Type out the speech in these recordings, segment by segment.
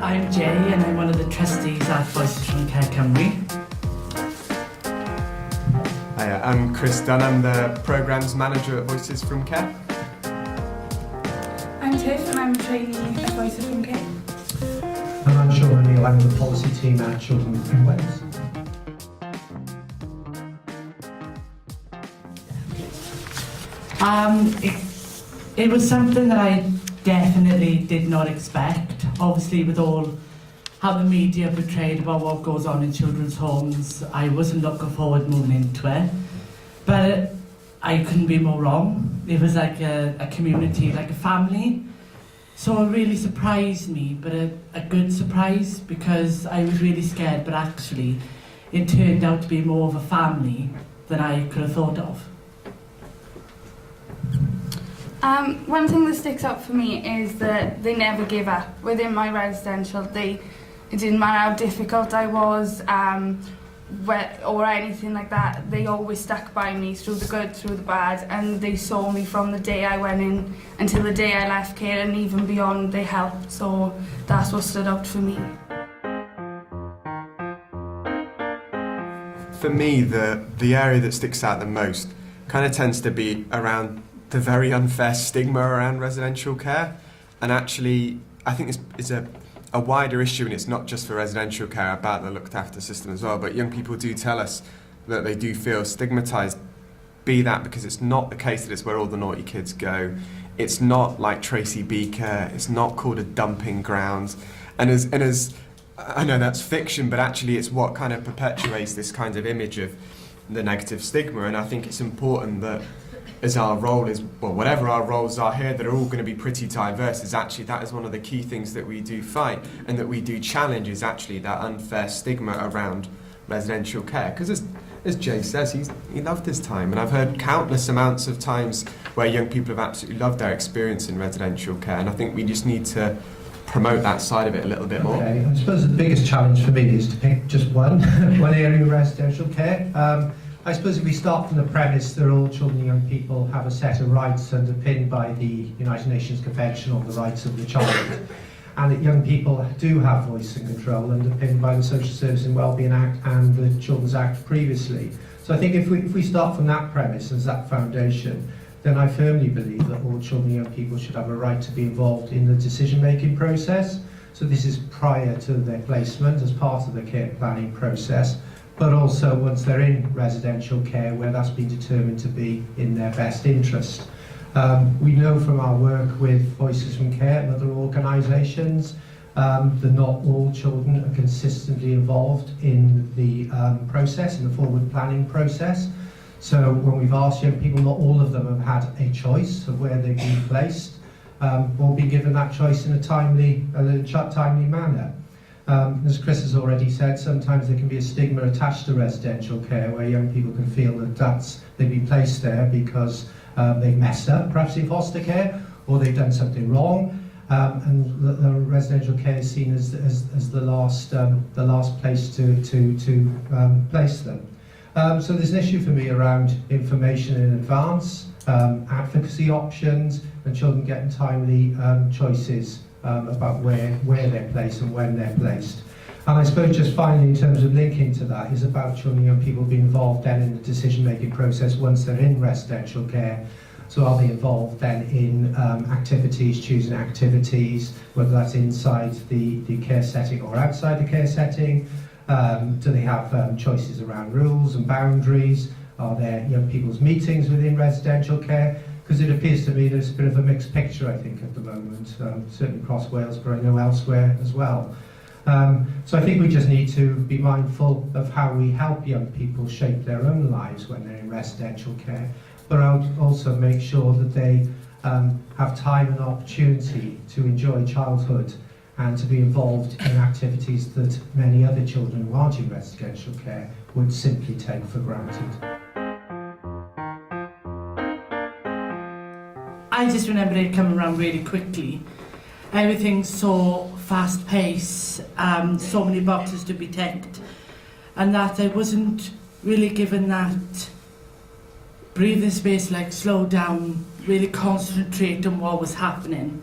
I'm Jay and I'm one of the trustees at Voices from Care Cymru. Hi, I'm Chris Dunn, I'm the Programmes Manager at Voices from Care. I'm Tiff and I'm a trainee at Voices from Care. And I'm Sean O'Neill, I'm the policy team at Children in Wales. It was something that I definitely did not expect. Obviously, with all how the media portrayed about what goes on in children's homes, I wasn't looking forward moving into it. But I couldn't be more wrong. It was like a community, like a family. So it really surprised me, but a good surprise, because I was really scared, but actually it turned out to be more of a family than I could have thought of. One thing that sticks out for me is that they never give up. Within my residential, it didn't matter how difficult I was or anything like that, they always stuck by me through the good, through the bad, and they saw me from the day I went in until the day I left care, and even beyond. They helped, so that's what stood out for me. For me, the area that sticks out the most kind of tends to be around the very unfair stigma around residential care. And actually, I think it's a wider issue, and it's not just for residential care, about the looked after system as well. But young people do tell us that they do feel stigmatised, be that because it's not the case that it's where all the naughty kids go. It's not like Tracy Beaker, it's not called a dumping ground. And as I know that's fiction, but actually it's what kind of perpetuates this kind of image of the negative stigma. And I think it's important that as our role is, well, whatever our roles are here, that are all going to be pretty diverse, is actually that is one of the key things that we do fight and that we do challenge, is actually that unfair stigma around residential care. Because as Jay says, he loved his time, and I've heard countless amounts of times where young people have absolutely loved their experience in residential care, and I think we just need to promote that side of it a little bit more. Okay, I suppose the biggest challenge for me is to pick just one area of residential care. I suppose if we start from the premise that all children and young people have a set of rights underpinned by the United Nations Convention on the Rights of the Child, and that young people do have voice and control underpinned by the Social Services and Wellbeing Act and the Children's Act previously. So I think if we start from that premise as that foundation, then I firmly believe that all children and young people should have a right to be involved in the decision-making process. So this is prior to their placement as part of the care planning process, but also once they're in residential care where that's been determined to be in their best interest. We know from our work with Voices from Care and other organisations that not all children are consistently involved in the process, in the forward planning process. So when we've asked young people, not all of them have had a choice of where they've been placed, or been given that choice in a timely manner. As Chris has already said, sometimes there can be a stigma attached to residential care where young people can feel that they've been placed there because they've messed up, perhaps in foster care, or they've done something wrong, and the residential care is seen as the last place to place them. So there's an issue for me around information in advance, advocacy options, and children getting timely choices about where they're placed and when they're placed. And I suppose just finally, in terms of linking to that, is about children and young people being involved then in the decision-making process once they're in residential care. So are they involved then in activities, choosing activities, whether that's inside the care setting or outside the care setting? Do they have choices around rules and boundaries? Are there young people's meetings within residential care? Because it appears to me there's a bit of a mixed picture, I think, at the moment, certainly across Wales, but I know elsewhere as well. So I think we just need to be mindful of how we help young people shape their own lives when they're in residential care, but also make sure that they have time and opportunity to enjoy childhood and to be involved in activities that many other children who aren't in residential care would simply take for granted. I just remember it coming around really quickly. Everything's so fast-paced, so many boxes to be ticked, and that I wasn't really given that breathing space, like slow down, really concentrate on what was happening.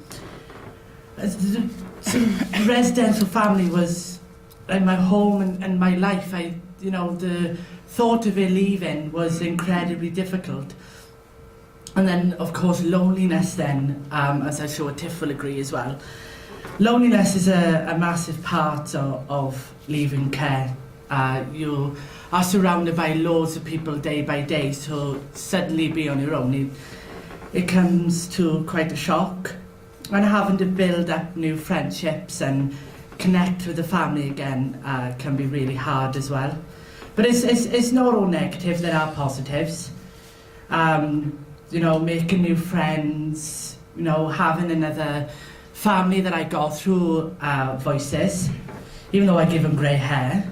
So residential family was like my home and my life. The thought of it leaving was incredibly difficult. And then, of course, loneliness then, as I'm sure Tiff will agree as well. Loneliness is a massive part of leaving care. You are surrounded by loads of people day by day, so suddenly be on your own, it comes to quite a shock. And having to build up new friendships and connect with the family again can be really hard as well. But it's not all negative, there are positives. Making new friends, having another family that I got through Voices, even though I give them grey hair.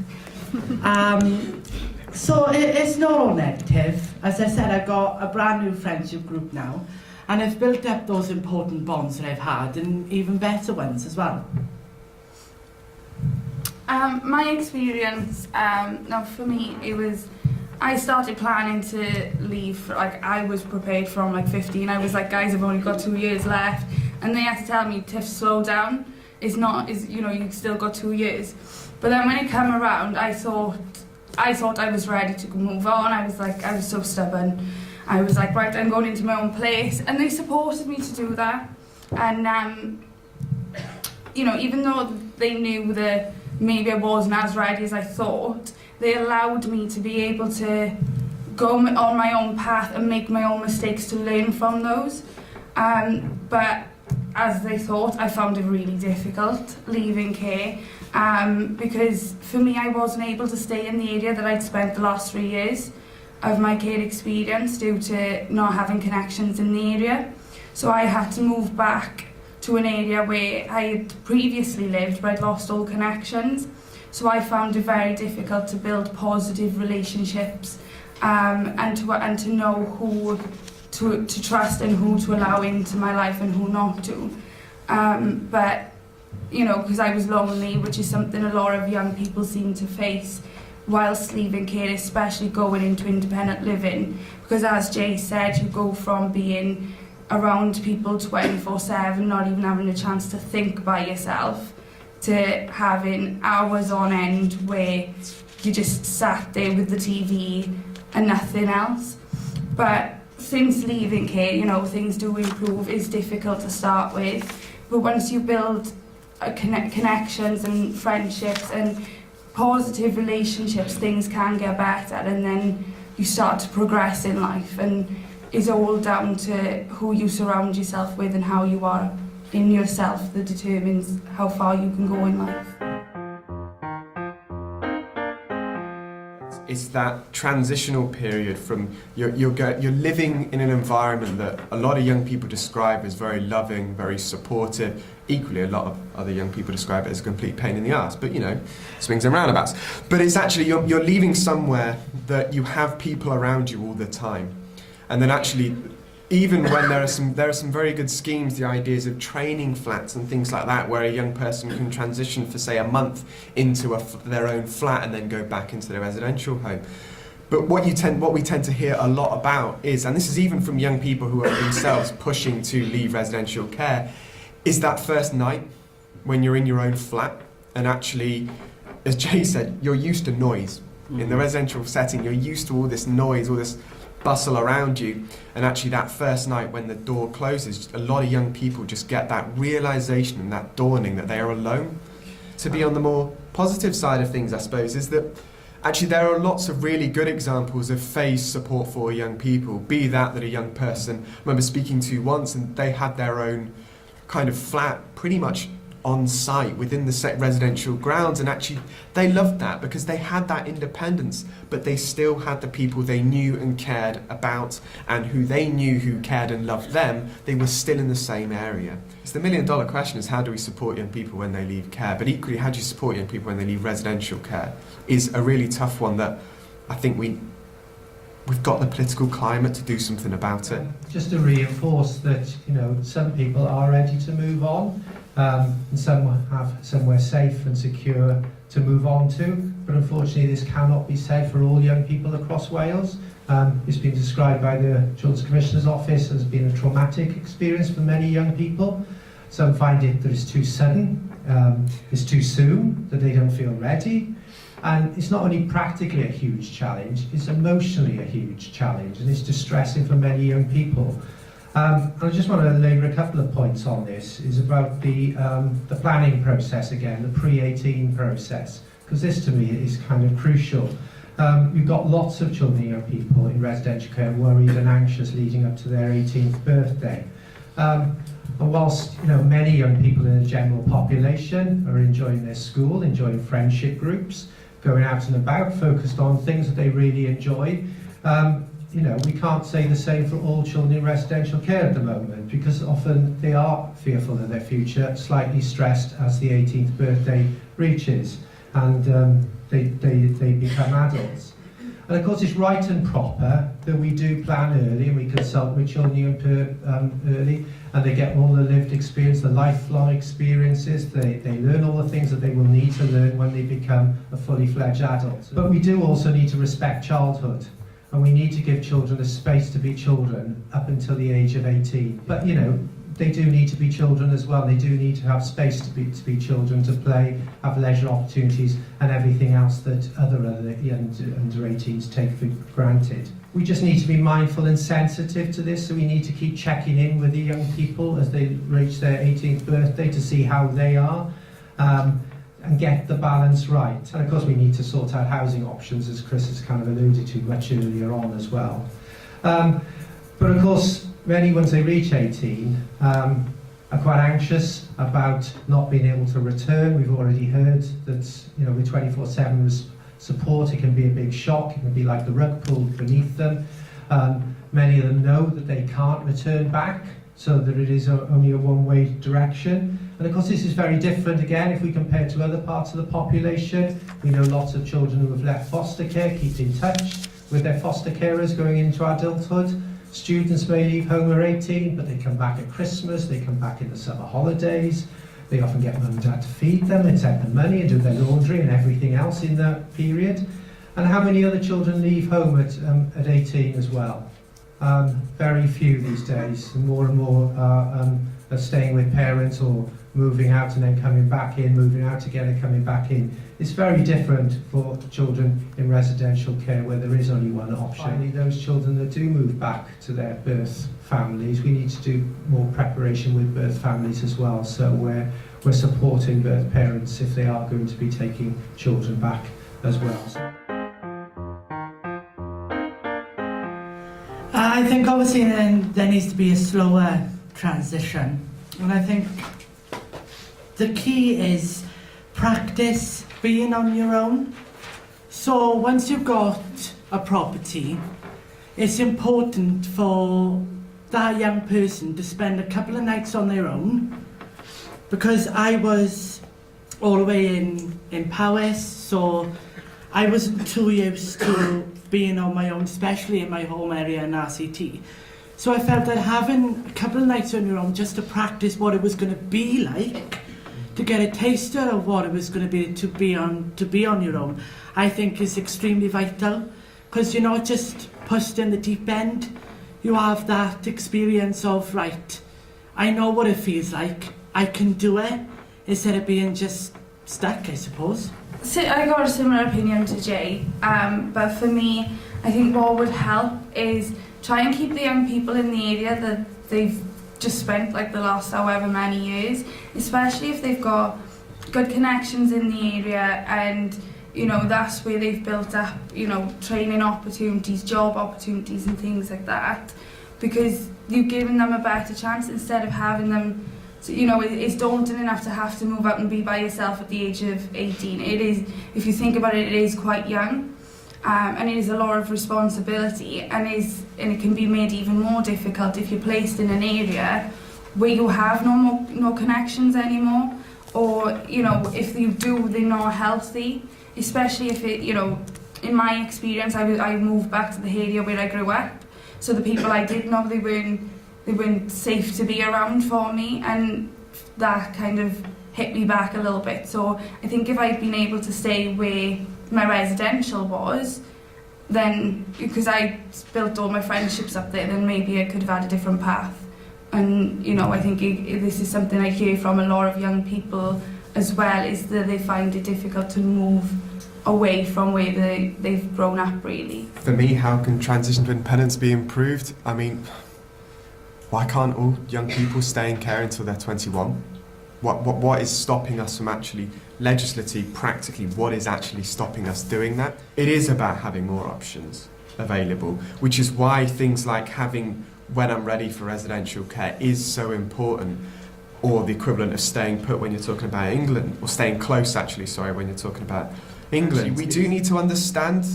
So it's not all negative. As I said, I've got a brand new friendship group now, and I've built up those important bonds that I've had, and even better ones as well. My experience, now for me, I started planning to leave, I was prepared from 15. I was like, guys, I've only got 2 years left. And they had to tell me, Tiff, slow down. You've still got 2 years. But then when it came around, I thought I was ready to move on. I was so stubborn. I was like, right, I'm going into my own place. And they supported me to do that. And, even though they knew that maybe I wasn't as ready as I thought, they allowed me to be able to go on my own path and make my own mistakes to learn from those. But as they thought, I found it really difficult leaving care because for me, I wasn't able to stay in the area that I'd spent the last 3 years of my care experience due to not having connections in the area. So I had to move back to an area where I had previously lived, but I'd lost all connections. So I found it very difficult to build positive relationships and to know who to trust and who to allow into my life and who not to. But, because I was lonely, which is something a lot of young people seem to face whilst leaving care, especially going into independent living. Because as Jay said, you go from being around people 24/7, not even having a chance to think by yourself, to having hours on end where you just sat there with the TV and nothing else. But since leaving care, things do improve. It's difficult to start with, but once you build connections and friendships and positive relationships, things can get better, and then you start to progress in life. And it's all down to who you surround yourself with and how you are in yourself that determines how far you can go in life. It's that transitional period from you're living in an environment that a lot of young people describe as very loving, very supportive. Equally, a lot of other young people describe it as a complete pain in the ass. But swings and roundabouts. But it's actually you're leaving somewhere that you have people around you all the time, and then actually, even when there are some very good schemes, the ideas of training flats and things like that, where a young person can transition for say a month into their own flat and then go back into their residential home. But what we tend to hear a lot about is, and this is even from young people who are themselves pushing to leave residential care, is that first night when you're in your own flat and actually, as Jay said, you're used to noise. In the residential setting, you're used to all this noise, all this bustle around you, and actually that first night when the door closes, a lot of young people just get that realization and that dawning that they are alone. To be on the more positive side of things, I suppose, is that actually there are lots of really good examples of phase support for young people, be that a young person I remember speaking to once, and they had their own kind of flat pretty much on site within the set residential grounds, and actually they loved that because they had that independence, but they still had the people they knew and cared about, and who they knew who cared and loved them. They were still in the same area. It's the $1 million question, is how do we support young people when they leave care? But equally, how do you support young people when they leave residential care is a really tough one that I think we've got the political climate to do something about it. Just to reinforce that, some people are ready to move on, and some have somewhere safe and secure to move on to, but unfortunately this cannot be said for all young people across Wales. It's been described by the Children's Commissioner's Office as being a traumatic experience for many young people. Some find it that it's too sudden, it's too soon, that they don't feel ready. And it's not only practically a huge challenge, it's emotionally a huge challenge, and it's distressing for many young people. I just want to labour a couple of points on this, is about the planning process again, the pre-18 process, because this to me is kind of crucial. We've got lots of children and young people in residential care worried and anxious leading up to their 18th birthday. And whilst many young people in the general population are enjoying their school, enjoying friendship groups, going out and about, focused on things that they really enjoy, we can't say the same for all children in residential care at the moment, because often they are fearful of their future, slightly stressed as the 18th birthday reaches, and they become adults. And of course it's right and proper that we do plan early and we consult with children early, and they get all the lived experience, the lifelong experiences. They learn all the things that they will need to learn when they become a fully fledged adult. But we do also need to respect childhood, and we need to give children the space to be children up until the age of 18. But they do need to be children as well. They do need to have space to be children, to play, have leisure opportunities, and everything else that other under 18s take for granted. We just need to be mindful and sensitive to this, so we need to keep checking in with the young people as they reach their 18th birthday to see how they are, and get the balance right. And of course we need to sort out housing options, as Chris has kind of alluded to much earlier on as well. But of course, many, once they reach 18, are quite anxious about not being able to return. We've already heard that with 24/7 support, it can be a big shock. It can be like the rug pulled beneath them. Many of them know that they can't return back, so that it is only a one-way direction. And of course this is very different again if we compare to other parts of the population. We know lots of children who have left foster care keep in touch with their foster carers going into adulthood. Students may leave home at 18, but they come back at Christmas, they come back in the summer holidays. They often get mum and dad to feed them and send them money and do their laundry and everything else in that period. And how many other children leave home at 18 as well? Very few these days, and more are staying with parents or moving out and then coming back in, moving out again and coming back in. It's very different for children in residential care where there is only one option. Finally, those children that do move back to their birth families, we need to do more preparation with birth families as well. So we're supporting birth parents if they are going to be taking children back as well. I think obviously then there needs to be a slower transition, and I think the key is practice being on your own. So once you've got a property, it's important for that young person to spend a couple of nights on their own, because I was all the way in Powys, so I wasn't too used to being on my own, especially in my home area in RCT. So I felt that having a couple of nights on your own just to practice what it was going to be like, to get a taster of what it was going to be on your own, I think is extremely vital, because you're not just pushed in the deep end. You have that experience of, right, I know what it feels like, I can do it, instead of being just stuck, I suppose. So I got a similar opinion to Jay, but for me, I think what would help is try and keep the young people in the area that they've just spent like the last however many years, especially if they've got good connections in the area, and that's where they've built up training opportunities, job opportunities and things like that, because you've given them a better chance instead of having them. So, it's daunting enough to have to move out and be by yourself at the age of 18. It is, if you think about it, it is quite young, and it is a lot of responsibility, and it can be made even more difficult if you're placed in an area where you have no connections anymore, or if you do, they're not healthy. Especially if it, in my experience, I moved back to the area where I grew up, so the people I did know, they weren't safe to be around for me, and that kind of hit me back a little bit. So I think if I'd been able to stay where my residential was, then because I built all my friendships up there, then maybe I could have had a different path. And I think this is something I hear from a lot of young people as well is that they find it difficult to move away from where they've grown up, really. For me, how can transition to independence be improved? I mean, why can't all young people stay in care until they're 21? What is stopping us from actually, legislatively, practically, what is actually stopping us doing that? It is about having more options available, which is why things like having when I'm ready for residential care is so important, or the equivalent of staying put when you're talking about England, or staying close actually, sorry, when you're talking about England. We do need to understand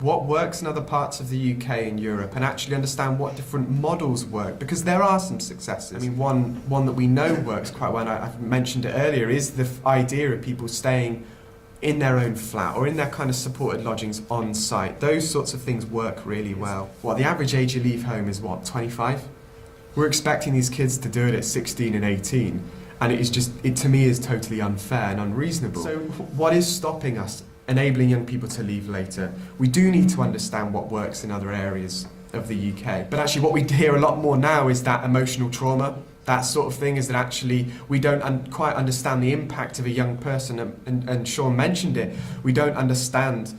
what works in other parts of the UK and Europe and actually understand what different models work, because there are some successes. I mean, one that we know works quite well, and I've mentioned it earlier, is the idea of people staying in their own flat or in their kind of supported lodgings on site. Those sorts of things work really well. The average age you leave home is 25? We're expecting these kids to do it at 16 and 18, and it to me is totally unfair and unreasonable. So what is stopping us enabling young people to leave later? We do need to understand what works in other areas of the UK. But actually what we hear a lot more now is that emotional trauma, that sort of thing, is that actually we don't quite understand the impact of a young person, and Sean mentioned it, we don't understand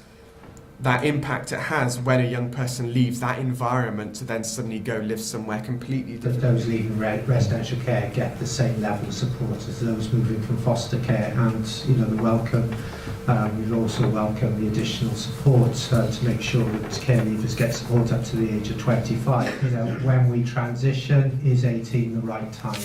that impact it has when a young person leaves that environment to then suddenly go live somewhere completely different. Those leaving residential care get the same level of support as those moving from foster care, and the welcome. We've also welcomed the additional support to make sure that care leavers get support up to the age of 25. When we transition, is 18 the right time?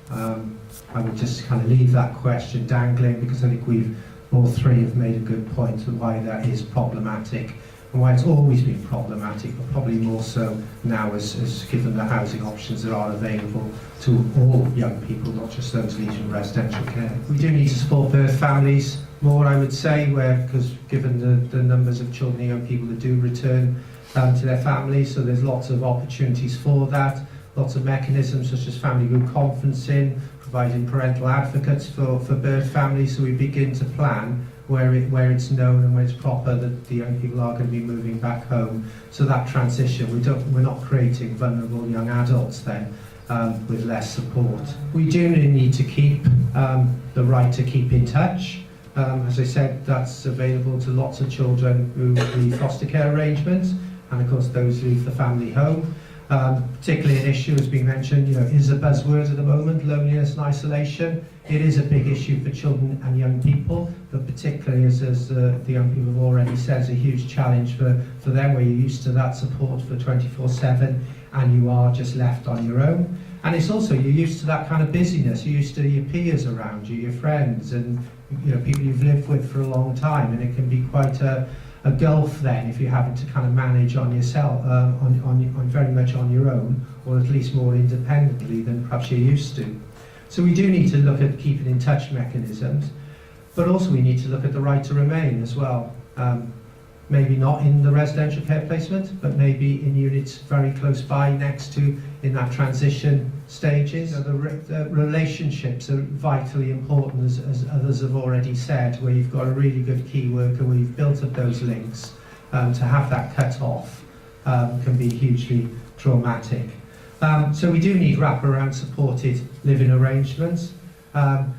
I would just kind of leave that question dangling, because I think all three have made a good point of why that is problematic, and why it's always been problematic, but probably more so now as given the housing options that are available to all young people, not just those leaving residential care. We do need to support birth families more, I would say, because given the numbers of children and young people that do return to their families, so there's lots of opportunities for that, lots of mechanisms such as family group conferencing, providing parental advocates for birth families, so we begin to plan where it's known and where it's proper that the young people are going to be moving back home. So that transition, we're not creating vulnerable young adults then with less support. We do need to keep the right to keep in touch. As I said, that's available to lots of children who leave foster care arrangements, and of course those who leave the family home. Particularly an issue has been mentioned, is a buzzword at the moment, loneliness and isolation. It is a big issue for children and young people, but particularly as the young people have already said, it's a huge challenge for them, where you're used to that support for 24/7 and you are just left on your own. And it's also, you're used to that kind of busyness, you're used to your peers around you, your friends, and people you've lived with for a long time, and it can be quite a gulf then if you're having to kind of manage on yourself, on very much on your own, or at least more independently than perhaps you're used to. So we do need to look at keeping in touch mechanisms, but also we need to look at the right to remain as well. Maybe not in the residential care placement, but maybe in units very close by next to, in that transition stages. The relationships are vitally important, as others have already said, where you've got a really good key worker, where you've built up those links. To have that cut off can be hugely traumatic. So we do need wraparound supported living arrangements,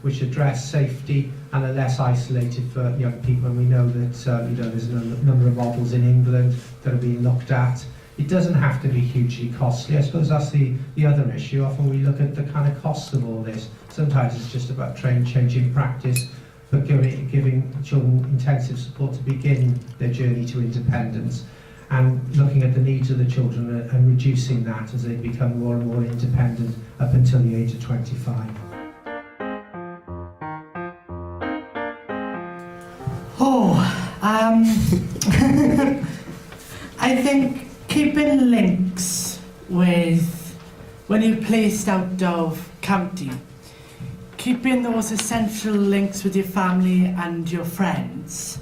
which address safety and are less isolated for young people. And we know that there's a number of models in England that are being looked at. It doesn't have to be hugely costly. I suppose that's the other issue. Often we look at the kind of costs of all this. Sometimes it's just about changing practice, but giving children intensive support to begin their journey to independence, and looking at the needs of the children and reducing that as they become more and more independent up until the age of 25. I think keeping links with, when you're placed out of county, keeping those essential links with your family and your friends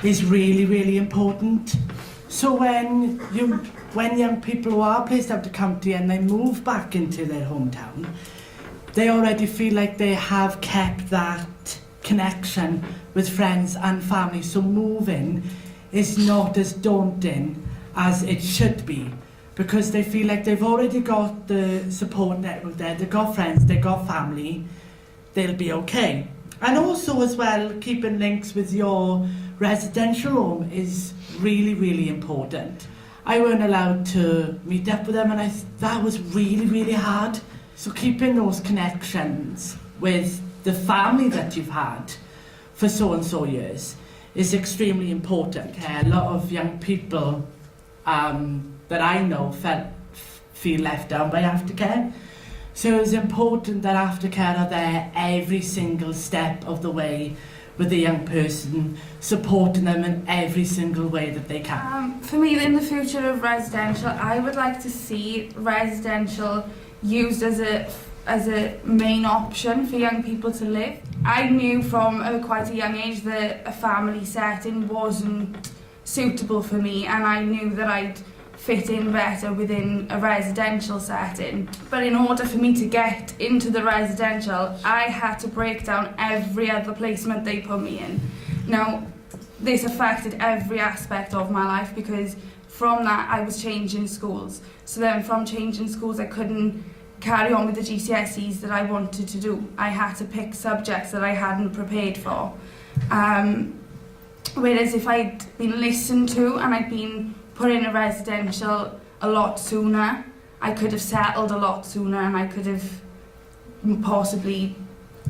is really, really important. So when young people who are placed out of county and they move back into their hometown, they already feel like they have kept that connection with friends and family. So moving is not as daunting as it should be, because they feel like they've already got the support network there, they've got friends, they've got family, they'll be okay. And also as well, keeping links with your residential home is really, really important. I weren't allowed to meet up with them, and that was really, really hard. So keeping those connections with the family that you've had for so and so years is extremely important. A lot of young people that I know feel left down by aftercare. So it's important that aftercare are there every single step of the way with the young person, supporting them in every single way that they can. For me, in the future of residential, I would like to see residential used as a main option for young people to live. I knew from quite a young age that a family setting wasn't suitable for me, and I knew that I'd fit in better within a residential setting. But in order for me to get into the residential, I had to break down every other placement they put me in. Now, this affected every aspect of my life, because from that I was changing schools. So then from changing schools I couldn't carry on with the GCSEs that I wanted to do. I had to pick subjects that I hadn't prepared for. Whereas if I'd been listened to and I'd been put in a residential a lot sooner, I could have settled a lot sooner, and I could have possibly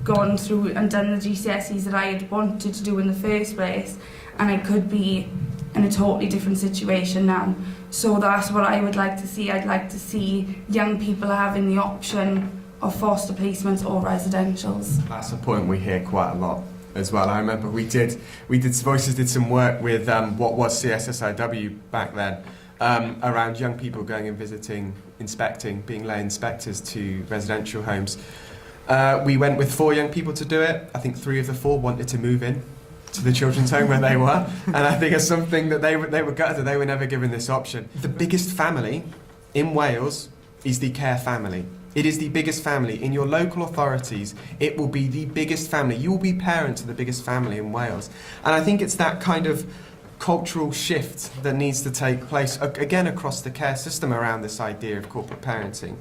gone through and done the GCSEs that I had wanted to do in the first place, and I could be in a totally different situation now. So that's what I would like to see. I'd like to see young people having the option of foster placements or residentials. That's a point we hear quite a lot as well. I remember Voices did some work with what was CSSIW back then, around young people going and visiting, inspecting, being lay inspectors to residential homes. We went with 4 young people to do it. I think 3 of the 4 wanted to move in to the children's home where they were, and I think it's something that they were gutted that they were never given this option. The biggest family in Wales is the care family. It is the biggest family. In your local authorities, it will be the biggest family. You will be parent to the biggest family in Wales. And I think it's that kind of cultural shift that needs to take place, again, across the care system around this idea of corporate parenting.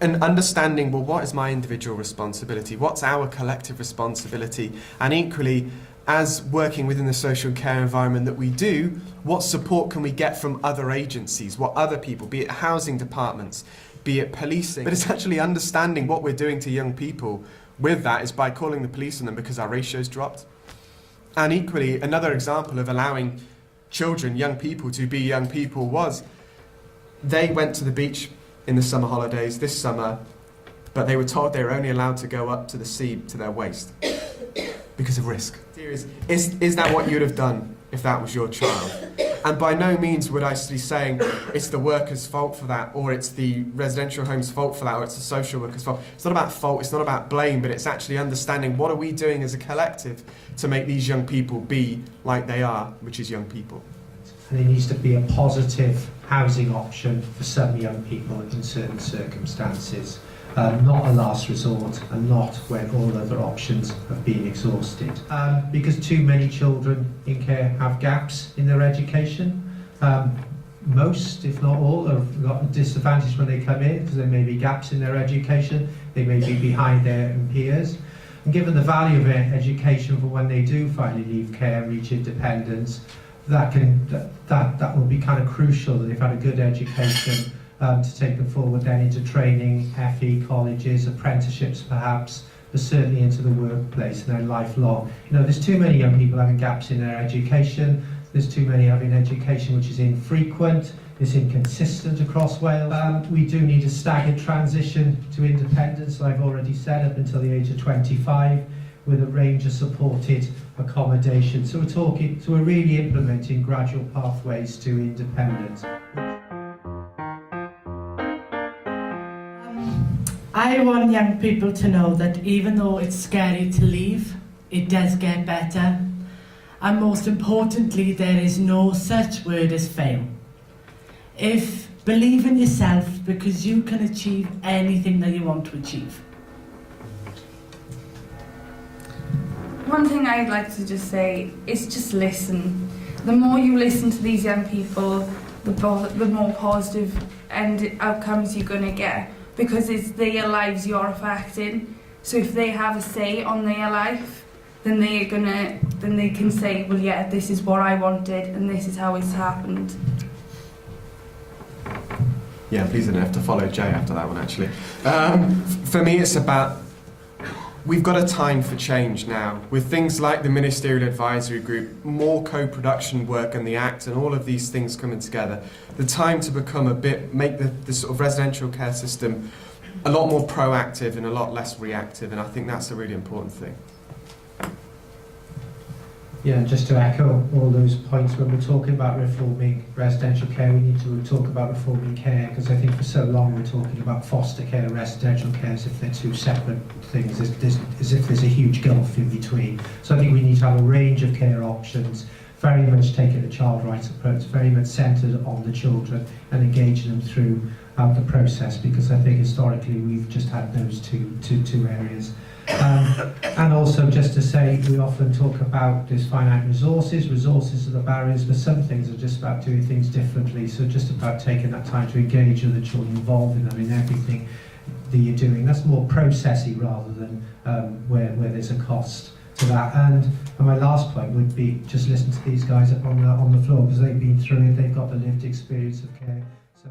And understanding, well, what is my individual responsibility? What's our collective responsibility? And equally, as working within the social care environment that we do, what support can we get from other agencies, what other people, be it housing departments, be it policing. But it's actually understanding what we're doing to young people with that is by calling the police on them because our ratio's dropped. And equally, another example of allowing children, young people, to be young people was they went to the beach in the summer holidays this summer, but they were told they were only allowed to go up to the sea to their waist because of risk. Is that what you'd have done if that was your child? And by no means would I be saying it's the worker's fault for that, or it's the residential home's fault for that, or it's the social worker's fault. It's not about fault, it's not about blame, but it's actually understanding what are we doing as a collective to make these young people be like they are, which is young people. And there needs to be a positive housing option for some young people in certain circumstances. Not a last resort, and not when all other options have been exhausted. Because too many children in care have gaps in their education. Most, if not all, have got a disadvantage when they come in because there may be gaps in their education, they may be behind their peers. And given the value of education for when they do finally leave care and reach independence, that will be kind of crucial that they've had a good education to take them forward then into training, FE colleges, apprenticeships perhaps, but certainly into the workplace and then lifelong. You know, there's too many young people having gaps in their education, there's too many having education which is infrequent, it's inconsistent across Wales. We do need a staggered transition to independence, like I've already said, up until the age of 25, with a range of supported accommodation. So we're really implementing gradual pathways to independence. I want young people to know that even though it's scary to leave, it does get better. And most importantly, there is no such word as fail. Believe in yourself, because you can achieve anything that you want to achieve. One thing I'd like to just say is just listen. The more you listen to these young people, the more positive outcomes you're going to get, because it's their lives you're affecting. So if they have a say on their life, then they can say, well, yeah, this is what I wanted and this is how it's happened. Yeah, please don't have to follow Jay after that one, actually. For me, it's about, we've got a time for change now. With things like the Ministerial Advisory Group, more co-production work and the Act and all of these things coming together, the time to become make the sort of residential care system a lot more proactive and a lot less reactive, and I think that's a really important thing. Yeah, and just to echo all those points, when we're talking about reforming residential care, we need to talk about reforming care, because I think for so long we're talking about foster care and residential care as if they're two separate things, as if there's a huge gulf in between. So I think we need to have a range of care options, very much taking a child rights approach, very much centred on the children and engaging them through the process, because I think historically we've just had those two areas. And also just to say, we often talk about this finite resources are the barriers, but some things are just about doing things differently, so just about taking that time to engage with the children, involving them in everything that you're doing. That's more processy rather than where there's a cost to that. And my last point would be just listen to these guys up on the floor, because they've been through it, they've got the lived experience of care. So.